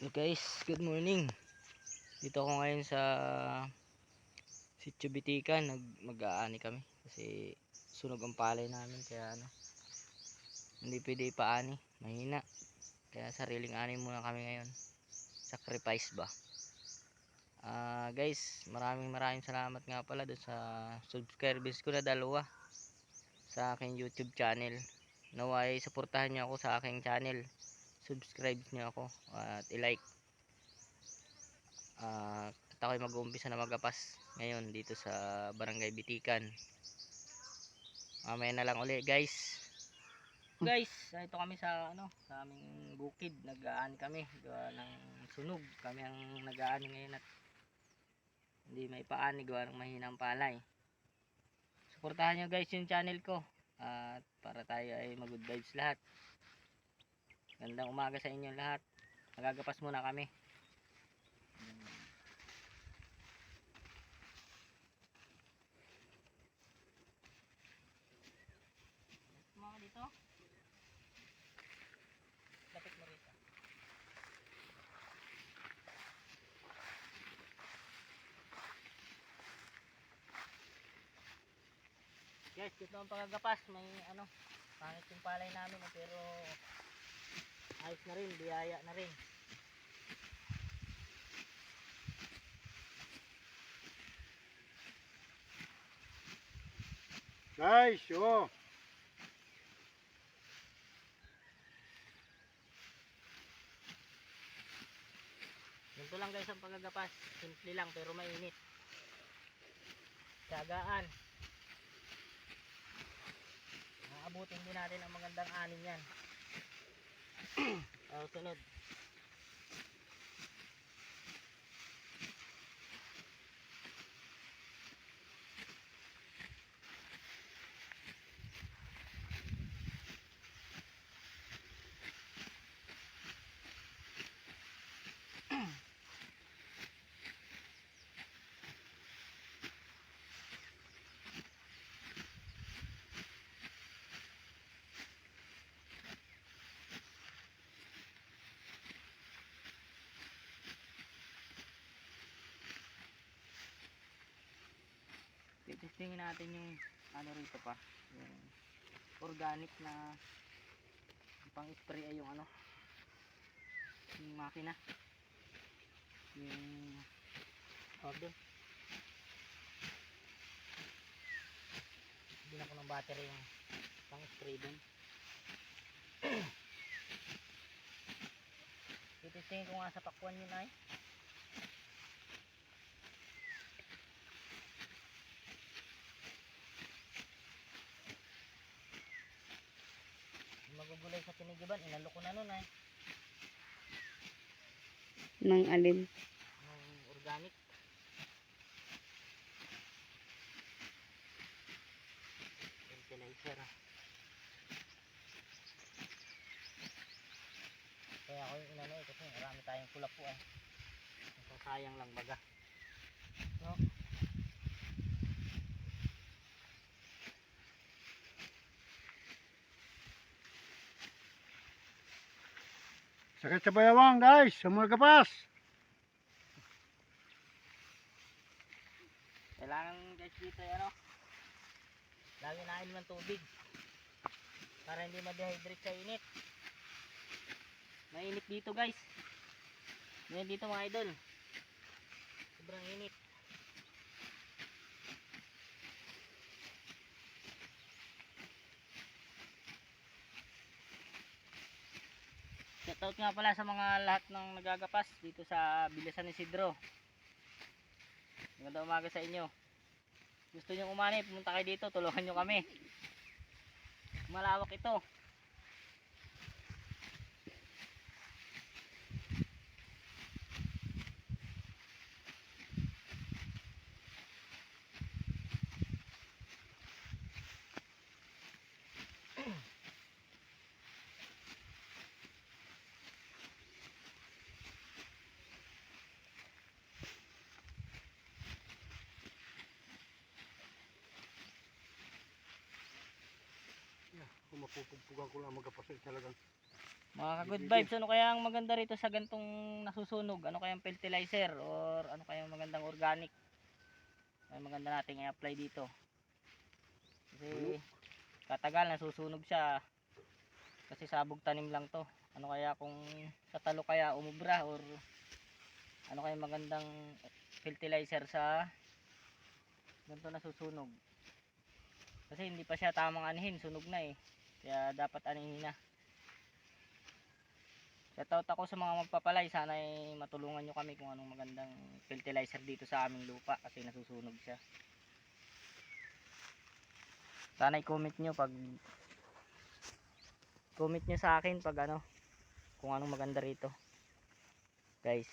So guys, good morning. Dito ako ngayon sa Sitio Bitikan. Mag-aani kami kasi sunog ang palay namin, kaya hindi pwede ipaani, mahina. Kaya sariling ani muna kami ngayon. Sacrifice ba? Guys, maraming salamat nga pala doon sa subscribers ko na dalawa sa aking YouTube channel. Naway suportahan niyo ako sa aking channel. Subscribe niyo ako at i-like. At ako'y mag-uumpisa na magapas ngayon dito sa Barangay Bitikan. Mamaya na lang uli guys. Guys, ito kami sa sa aming bukid. Nag-aani kami gawa ng sunog. Kami ang nag-aani ngayon at hindi may paani gawa ng mahinang palay. Suportahan nyo guys yung channel ko at para tayo ay mag-good vibes lahat. Gandang umaga sa inyo lahat. Magagapas muna kami. Mga dito. Lapit mo rito. Guys, dito ang pagagapas. May pangit yung palay namin pero ayos na rin, biyaya na rin. Guys, oh. Ganito lang guys ang pagagapas. Simple lang pero mainit. Tiyagaan. Abutin din natin ang magandang anin yan. Sunod. Testingin natin yung rito pa. Yung organic na pang spray ay yung yung makina. Yung order. Bilang ko ng battery yung pang spray dun. Testingin ko nga sa pakwan yun ay. Magugulay sa tinigiban, inalo ko na nun ay. Nang alin? Ng organic. Fertilizer. Kaya ako yung inano kasi marami tayong pula po eh. So, sayang lang baga. So, Sakit sa bayawang, guys. Sa mga kapas. kailangan guys dito lagi nainom ng tubig para hindi ma-dehydrate sa init. Mainit dito guys. Mainit dito mga idol. Sobrang init. Shoutout nga pala sa mga lahat ng nagagapas dito sa Bilisan ni Isidro. Magandang umaga sa inyo. Gusto nyo umani, pumunta kayo dito, tulungan nyo kami. Malawak ito. Kung mapupugpugan ko lang magkapasay talagang Mga ka-good vibes, ano kaya ang maganda rito sa gantong nasusunog? Ano kaya ang fertilizer or ano kaya ang magandang organic? Ay maganda nating i-apply dito. Kasi katagal nasusunog siya. Kasi sabog tanim lang to. Ano kaya kung sa talo kaya umubra or ano kaya magandang fertilizer sa ganito nasusunog? Kasi hindi pa siya tamang anihin, sunog na eh. Kaya dapat anihin na. Shoutout ako sa mga magpapalay, sana ay matulungan nyo kami kung anong magandang fertilizer dito sa aming lupa kasi nasusunog siya. Sana i-comment nyo sa akin pag ano, kung anong maganda rito. Guys.